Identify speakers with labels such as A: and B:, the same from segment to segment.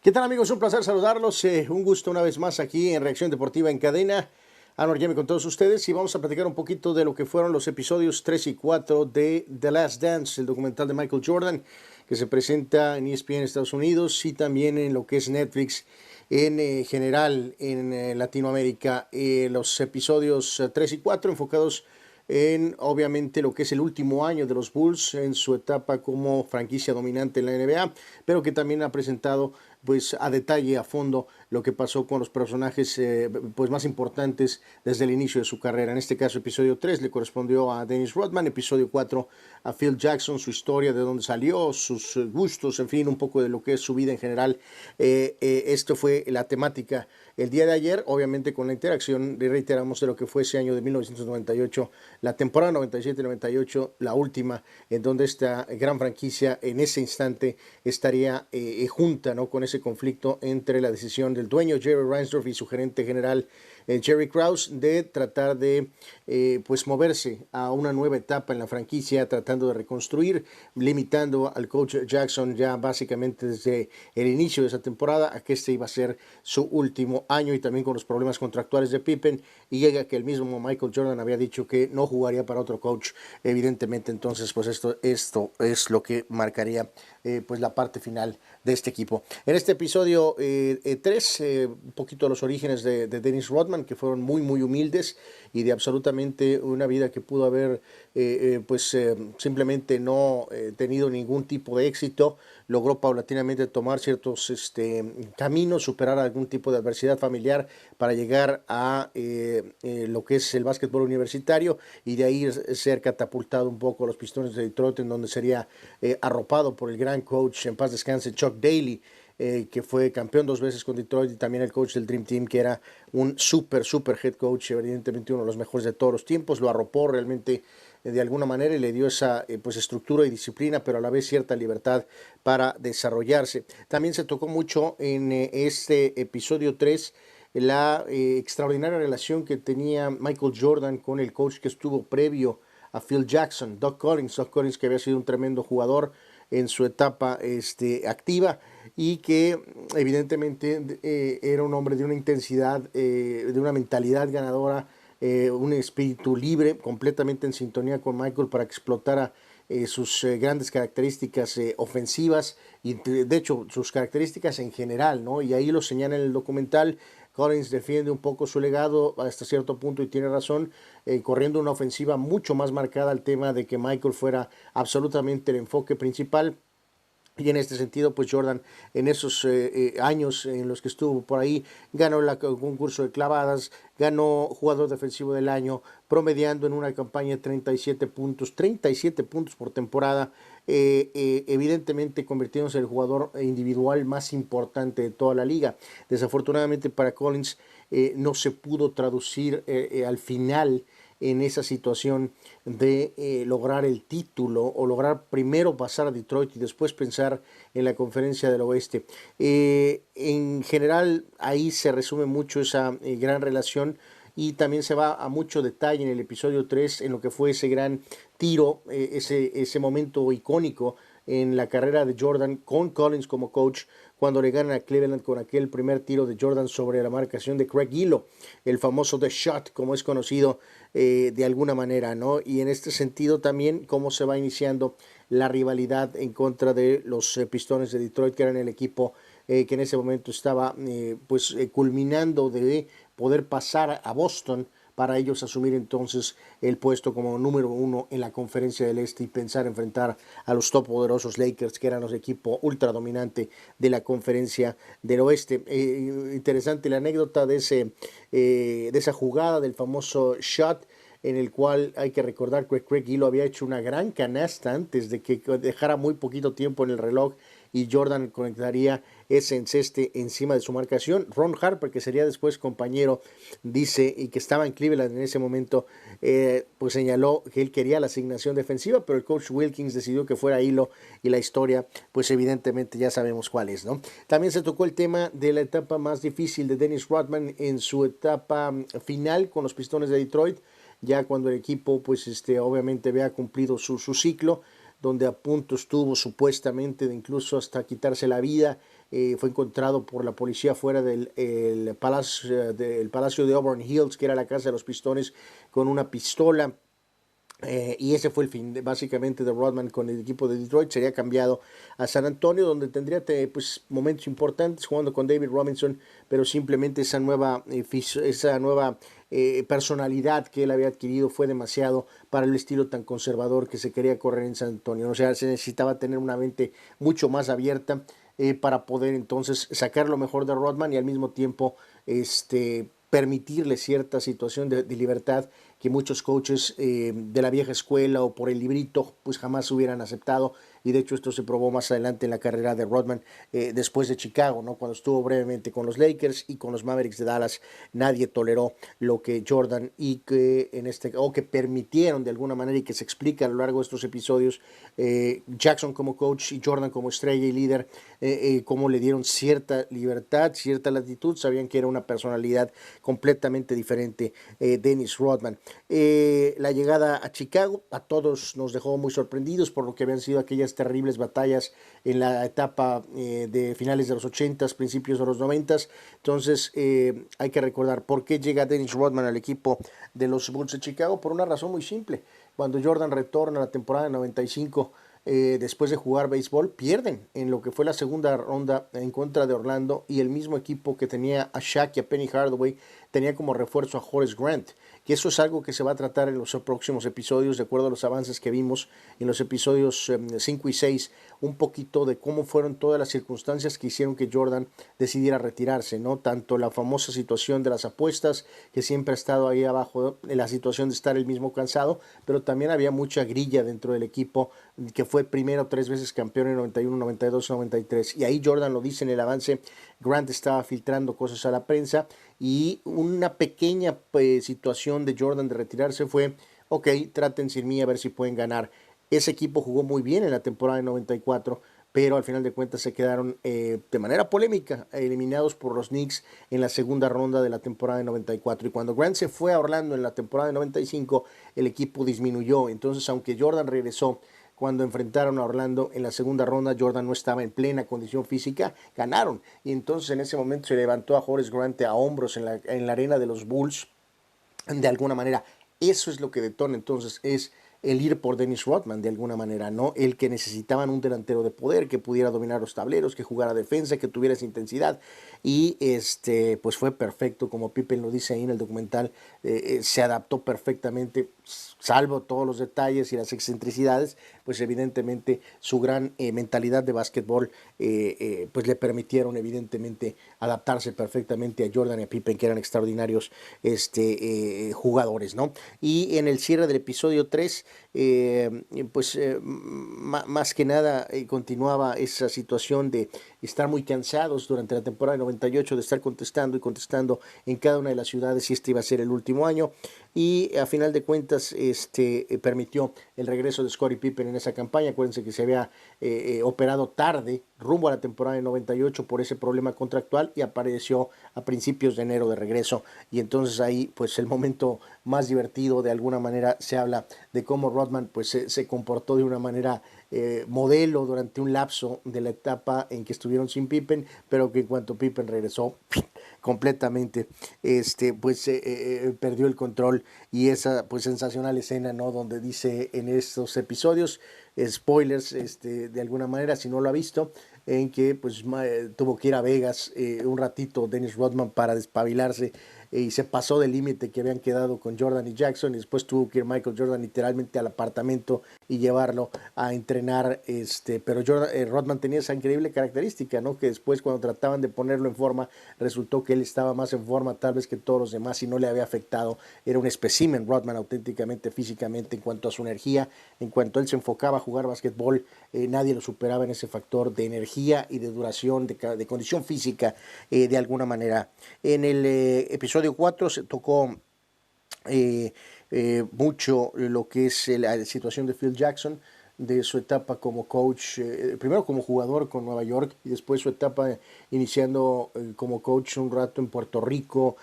A: ¿Qué tal, amigos? Un placer saludarlos. Un gusto una vez más aquí en Reacción Deportiva en Cadena. Anwar Yemi con todos ustedes y vamos a platicar un poquito de lo que fueron los episodios 3 y 4 de The Last Dance, el documental de Michael Jordan, que se presenta en ESPN en Estados Unidos y también en lo que es Netflix en general en Latinoamérica. Los episodios 3 y 4 enfocados en obviamente lo que es el último año de los Bulls en su etapa como franquicia dominante en la NBA, pero que también ha presentado pues a detalle, a fondo, lo que pasó con los personajes pues más importantes desde el inicio de su carrera. En este caso, episodio 3 le correspondió a Dennis Rodman, episodio 4 a Phil Jackson, su historia, de dónde salió, sus gustos, en fin, un poco de lo que es su vida en general. Esto fue la temática el día de ayer, obviamente con la interacción, reiteramos, de lo que fue ese año de 1998, la temporada 97-98, la última, en donde esta gran franquicia en ese instante estaría junta, ¿no?, con ese conflicto entre la decisión del dueño Jerry Reinsdorf y su gerente general Jerry Krause de tratar de pues moverse a una nueva etapa en la franquicia, tratando de reconstruir, limitando al coach Jackson ya básicamente desde el inicio de esa temporada a que este iba a ser su último año, y también con los problemas contractuales de Pippen, y llega que el mismo Michael Jordan había dicho que no jugaría para otro coach, evidentemente. Entonces pues esto es lo que marcaría pues la parte final de este equipo. En este episodio 3, un poquito los orígenes de Dennis Rodman, que fueron muy humildes y de absolutamente una vida que pudo haber simplemente no tenido ningún tipo de éxito. Logró paulatinamente tomar ciertos caminos, superar algún tipo de adversidad familiar para llegar a lo que es el básquetbol universitario, y de ahí ser catapultado un poco a los Pistones de Detroit, en donde sería arropado por el gran coach, en paz descanse, Chuck Daly, que fue campeón 2 veces con Detroit, y también el coach del Dream Team, que era un super head coach, evidentemente uno de los mejores de todos los tiempos. Lo arropó realmente de alguna manera y le dio esa pues estructura y disciplina, pero a la vez cierta libertad para desarrollarse. También se tocó mucho en este episodio 3 la extraordinaria relación que tenía Michael Jordan con el coach que estuvo previo a Phil Jackson, Doug Collins, que había sido un tremendo jugador en su etapa activa, y que evidentemente era un hombre de una intensidad, de una mentalidad ganadora, un espíritu libre, completamente en sintonía con Michael para que explotara sus grandes características ofensivas, y de hecho sus características en general, ¿no? Y ahí lo señala en el documental. Collins defiende un poco su legado hasta cierto punto y tiene razón, corriendo una ofensiva mucho más marcada al tema de que Michael fuera absolutamente el enfoque principal. Y en este sentido, pues Jordan, en esos años en los que estuvo por ahí, ganó el concurso de clavadas, ganó jugador defensivo del año, promediando en una campaña 37 puntos por temporada, evidentemente convirtiéndose en el jugador individual más importante de toda la liga. Desafortunadamente para Collins no se pudo traducir al final en esa situación de lograr el título, o lograr primero pasar a Detroit y después pensar en la conferencia del oeste. En general ahí se resume mucho esa gran relación, y también se va a mucho detalle en el episodio 3 en lo que fue ese gran tiro, ese momento icónico en la carrera de Jordan con Collins como coach, cuando le ganan a Cleveland con aquel primer tiro de Jordan sobre la marcación de Craig Gillow, el famoso The Shot, como es conocido de alguna manera, ¿no? Y en este sentido también cómo se va iniciando la rivalidad en contra de los Pistones de Detroit, que eran el equipo que en ese momento estaba culminando de poder pasar a Boston, para ellos asumir entonces el puesto como número 1 en la conferencia del este y pensar enfrentar a los todopoderosos Lakers, que eran los equipos ultra dominante de la conferencia del oeste. Interesante la anécdota de esa jugada del famoso shot, en el cual hay que recordar que Craig Gillow había hecho una gran canasta antes de que dejara muy poquito tiempo en el reloj, y Jordan conectaría ese enceste encima de su marcación. Ron Harper, que sería después compañero, dice, y que estaba en Cleveland en ese momento, pues señaló que él quería la asignación defensiva, pero el coach Wilkins decidió que fuera Hilo, y la historia, pues evidentemente ya sabemos cuál es, ¿no? También se tocó el tema de la etapa más difícil de Dennis Rodman en su etapa final con los Pistones de Detroit, ya cuando el equipo pues obviamente había cumplido su ciclo. donde a punto estuvo supuestamente de incluso hasta quitarse la vida. Fue encontrado por la policía fuera del palacio de Auburn Hills, que era la casa de los Pistones, con una pistola. Y ese fue el fin básicamente de Rodman con el equipo de Detroit. Sería cambiado a San Antonio, donde tendría pues momentos importantes jugando con David Robinson, pero simplemente esa nueva personalidad que él había adquirido fue demasiado para el estilo tan conservador que se quería correr en San Antonio. O sea, se necesitaba tener una mente mucho más abierta para poder entonces sacar lo mejor de Rodman y al mismo tiempo permitirle cierta situación de libertad que muchos coaches de la vieja escuela o por el librito pues jamás hubieran aceptado, y de hecho esto se probó más adelante en la carrera de Rodman después de Chicago, ¿no? Cuando estuvo brevemente con los Lakers y con los Mavericks de Dallas. Nadie toleró lo que Jordan y que permitieron de alguna manera, y que se explica a lo largo de estos episodios, Jackson como coach y Jordan como estrella y líder, cómo le dieron cierta libertad, cierta latitud. Sabían que era una personalidad completamente diferente, Dennis Rodman. La llegada a Chicago a todos nos dejó muy sorprendidos por lo que habían sido aquellas terribles batallas en la etapa de finales de los 80s, principios de los 90s. Entonces hay que recordar por qué llega Dennis Rodman al equipo de los Bulls de Chicago, por una razón muy simple. Cuando Jordan retorna a la temporada de 95, después de jugar béisbol, pierden en lo que fue la segunda ronda en contra de Orlando, y el mismo equipo que tenía a Shaq y a Penny Hardaway tenía como refuerzo a Horace Grant, que eso es algo que se va a tratar en los próximos episodios, de acuerdo a los avances que vimos en los episodios 5 y 6, un poquito de cómo fueron todas las circunstancias que hicieron que Jordan decidiera retirarse, ¿no? Tanto la famosa situación de las apuestas, que siempre ha estado ahí abajo, la situación de estar el mismo cansado, pero también había mucha grilla dentro del equipo, que fue primero 3 veces campeón en 91, 92, 93, y ahí Jordan lo dice en el avance. Grant estaba filtrando cosas a la prensa, y una pequeña situación de Jordan de retirarse fue: ok, traten sin mí a ver si pueden ganar. Ese equipo jugó muy bien en la temporada de 94, pero al final de cuentas se quedaron de manera polémica eliminados por los Knicks en la segunda ronda de la temporada de 94. Y cuando Grant se fue a Orlando en la temporada de 95, el equipo disminuyó. Entonces, aunque Jordan regresó, cuando enfrentaron a Orlando en la segunda ronda, Jordan no estaba en plena condición física, ganaron. Y entonces en ese momento se levantó a Horace Grant a hombros en la arena de los Bulls, de alguna manera. Eso es lo que detona entonces, es el ir por Dennis Rodman de alguna manera, ¿no? El que necesitaban un delantero de poder, que pudiera dominar los tableros, que jugara defensa, que tuviera esa intensidad, y pues fue perfecto, como Pippen lo dice ahí en el documental. Se adaptó perfectamente, salvo todos los detalles y las excentricidades, pues evidentemente su gran mentalidad de básquetbol pues le permitieron evidentemente adaptarse perfectamente a Jordan y a Pippen, que eran extraordinarios jugadores, ¿no? Y en el cierre del episodio 3, pues más que nada continuaba esa situación de estar muy cansados durante la temporada de 98, de estar contestando y contestando en cada una de las ciudades si este iba a ser el último año, y a final de cuentas permitió el regreso de Scottie Pippen en esa campaña. Acuérdense que se había operado tarde rumbo a la temporada de 98 por ese problema contractual, y apareció a principios de enero de regreso. Y entonces ahí pues el momento más divertido, de alguna manera se habla de cómo Rodman pues se comportó de una manera modelo durante un lapso de la etapa en que estuvieron sin Pippen, pero que en cuanto Pippen regresó completamente pues perdió el control. Y esa pues sensacional escena, ¿no? Donde dice en estos episodios, spoilers de alguna manera si no lo ha visto, en que pues tuvo que ir a Vegas un ratito Dennis Rodman para despabilarse, y se pasó del límite que habían quedado con Jordan y Jackson, y después tuvo que ir Michael Jordan literalmente al apartamento y llevarlo a entrenar. Pero Rodman tenía esa increíble característica, ¿no? Que después, cuando trataban de ponerlo en forma, resultó que él estaba más en forma tal vez que todos los demás, y no le había afectado. Era un espécimen Rodman auténticamente físicamente, en cuanto a su energía, en cuanto él se enfocaba a jugar básquetbol, nadie lo superaba en ese factor de energía y de duración, de condición física, de alguna manera. En el episodio 4 se tocó mucho lo que es la situación de Phil Jackson. de su etapa como coach, primero como jugador con Nueva York y después su etapa iniciando como coach un rato en Puerto Rico,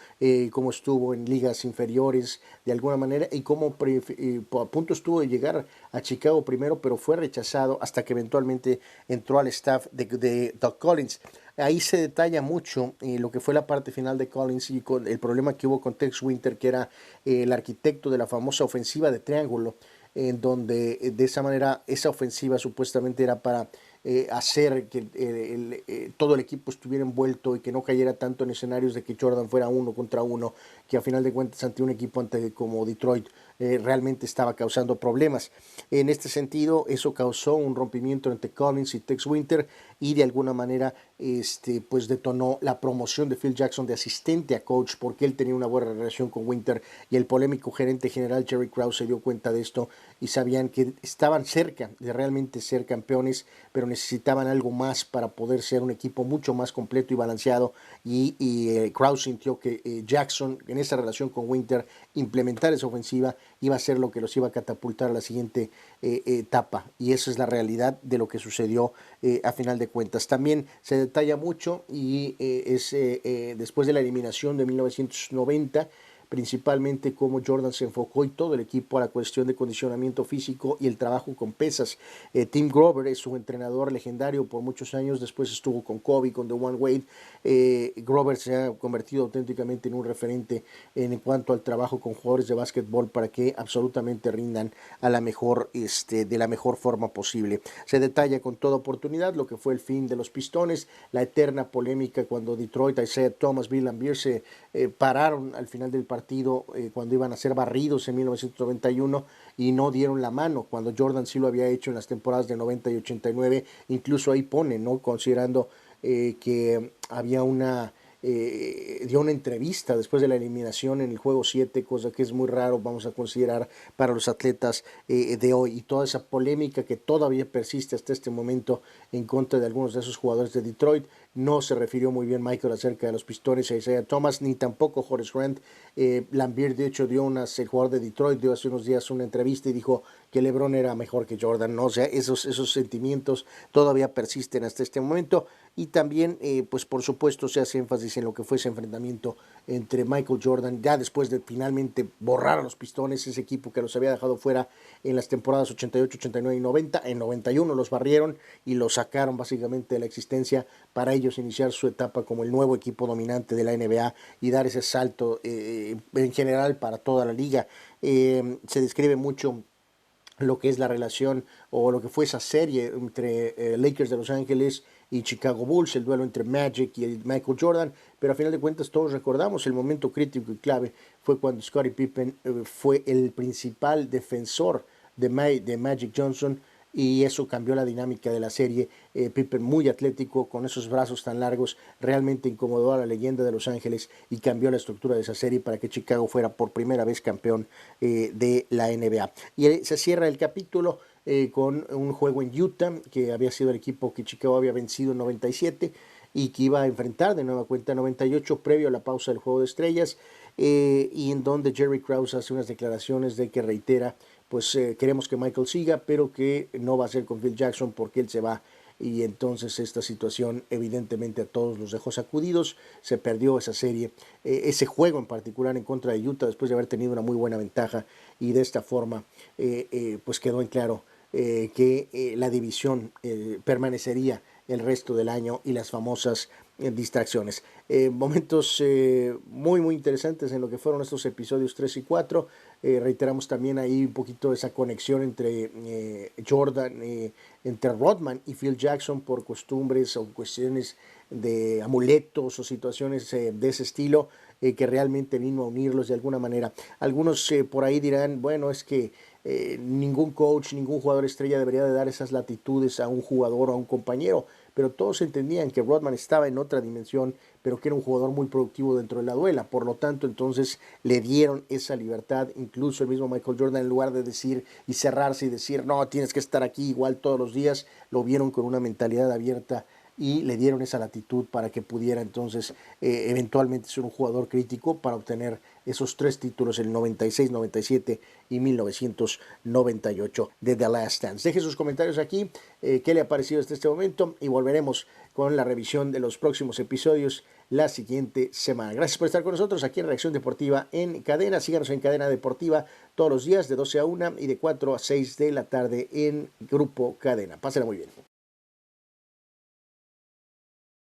A: cómo estuvo en ligas inferiores de alguna manera y cómo a punto estuvo de llegar a Chicago primero, pero fue rechazado hasta que eventualmente entró al staff de Doug Collins. Ahí se detalla mucho lo que fue la parte final de Collins y con el problema que hubo con Tex Winter, que era el arquitecto de la famosa ofensiva de triángulo, en donde de esa manera esa ofensiva supuestamente era para hacer que todo el equipo estuviera envuelto y que no cayera tanto en escenarios de que Jordan fuera uno contra uno, que a final de cuentas ante un equipo como Detroit realmente estaba causando problemas. En este sentido, eso causó un rompimiento entre Collins y Tex Winter y de alguna manera pues detonó la promoción de Phil Jackson de asistente a coach, porque él tenía una buena relación con Winter y el polémico gerente general Jerry Krause se dio cuenta de esto y sabían que estaban cerca de realmente ser campeones, pero necesitaban algo más para poder ser un equipo mucho más completo y balanceado, y Krause sintió que Jackson en esa relación con Winter implementar esa ofensiva iba a ser lo que los iba a catapultar a la siguiente etapa, y esa es la realidad de lo que sucedió a final de cuentas. También se detalla mucho y después de la eliminación de 1990, principalmente cómo Jordan se enfocó y todo el equipo a la cuestión de condicionamiento físico y el trabajo con pesas. Tim Grover es su entrenador legendario por muchos años, después estuvo con Kobe, con DeWayne Wade. Grover se ha convertido auténticamente en un referente en cuanto al trabajo con jugadores de básquetbol para que absolutamente rindan a la mejor, de la mejor forma posible. Se detalla con toda oportunidad lo que fue el fin de los Pistones, la eterna polémica cuando Detroit, Isaiah Thomas, Bill Laimbeer se pararon al final del partido cuando iban a ser barridos en 1991 y no dieron la mano, cuando Jordan sí lo había hecho en las temporadas de 90 y 89, incluso ahí pone, ¿no? Considerando que había dio una entrevista después de la eliminación en el juego 7, cosa que es muy raro, vamos a considerar, para los atletas de hoy, y toda esa polémica que todavía persiste hasta este momento en contra de algunos de esos jugadores de Detroit. No se refirió muy bien Michael acerca de los Pistones a Isaiah Thomas, ni tampoco Horace Grant. Laimbeer, de hecho, el jugador de Detroit, dio hace unos días una entrevista y dijo que LeBron era mejor que Jordan, ¿no? O sea, esos sentimientos todavía persisten hasta este momento. Y también, pues por supuesto, se hace énfasis en lo que fue ese enfrentamiento entre Michael Jordan, ya después de finalmente borrar a los Pistones, ese equipo que los había dejado fuera en las temporadas 88, 89 y 90. En 91 los barrieron y los sacaron básicamente de la existencia para ellos iniciar su etapa como el nuevo equipo dominante de la NBA y dar ese salto en general para toda la liga. Se describe mucho lo que es la relación o lo que fue esa serie entre Lakers de Los Ángeles y Chicago Bulls, el duelo entre Magic y Michael Jordan, pero a final de cuentas todos recordamos el momento crítico y clave fue cuando Scottie Pippen fue el principal defensor de Magic Johnson, y eso cambió la dinámica de la serie. Pippen, muy atlético, con esos brazos tan largos, realmente incomodó a la leyenda de Los Ángeles y cambió la estructura de esa serie para que Chicago fuera por primera vez campeón de la NBA. Y se cierra el capítulo con un juego en Utah, que había sido el equipo que Chicago había vencido en 97 y que iba a enfrentar de nueva cuenta en 98 previo a la pausa del Juego de Estrellas, y en donde Jerry Krause hace unas declaraciones de que reitera, pues queremos que Michael siga, pero que no va a ser con Phil Jackson porque él se va. Y entonces esta situación evidentemente a todos los dejó sacudidos, se perdió esa serie, ese juego en particular en contra de Utah después de haber tenido una muy buena ventaja, y de esta forma pues quedó en claro que la división permanecería el resto del año y las famosas distracciones. Momentos muy interesantes en lo que fueron estos episodios 3 y 4. Reiteramos también ahí un poquito esa conexión entre Jordan, entre Rodman y Phil Jackson por costumbres o cuestiones de amuletos o situaciones de ese estilo, que realmente vino a unirlos de alguna manera. Algunos por ahí dirán, bueno, es que ningún coach, ningún jugador estrella debería de dar esas latitudes a un jugador o a un compañero, pero todos entendían que Rodman estaba en otra dimensión, pero que era un jugador muy productivo dentro de la duela. Por lo tanto, entonces le dieron esa libertad. Incluso el mismo Michael Jordan, en lugar de decir y cerrarse y decir, no, tienes que estar aquí igual todos los días, lo vieron con una mentalidad abierta y le dieron esa latitud para que pudiera entonces eventualmente ser un jugador crítico para obtener esos 3 títulos, el 96, 97 y 1998 de The Last Dance. Deje sus comentarios aquí, qué le ha parecido hasta este momento, y volveremos con la revisión de los próximos episodios la siguiente semana. Gracias por estar con nosotros aquí en Reacción Deportiva en Cadena. Síganos en Cadena Deportiva todos los días de 12 a 1 y de 4 a 6 de la tarde en Grupo Cadena. Pásenla muy bien.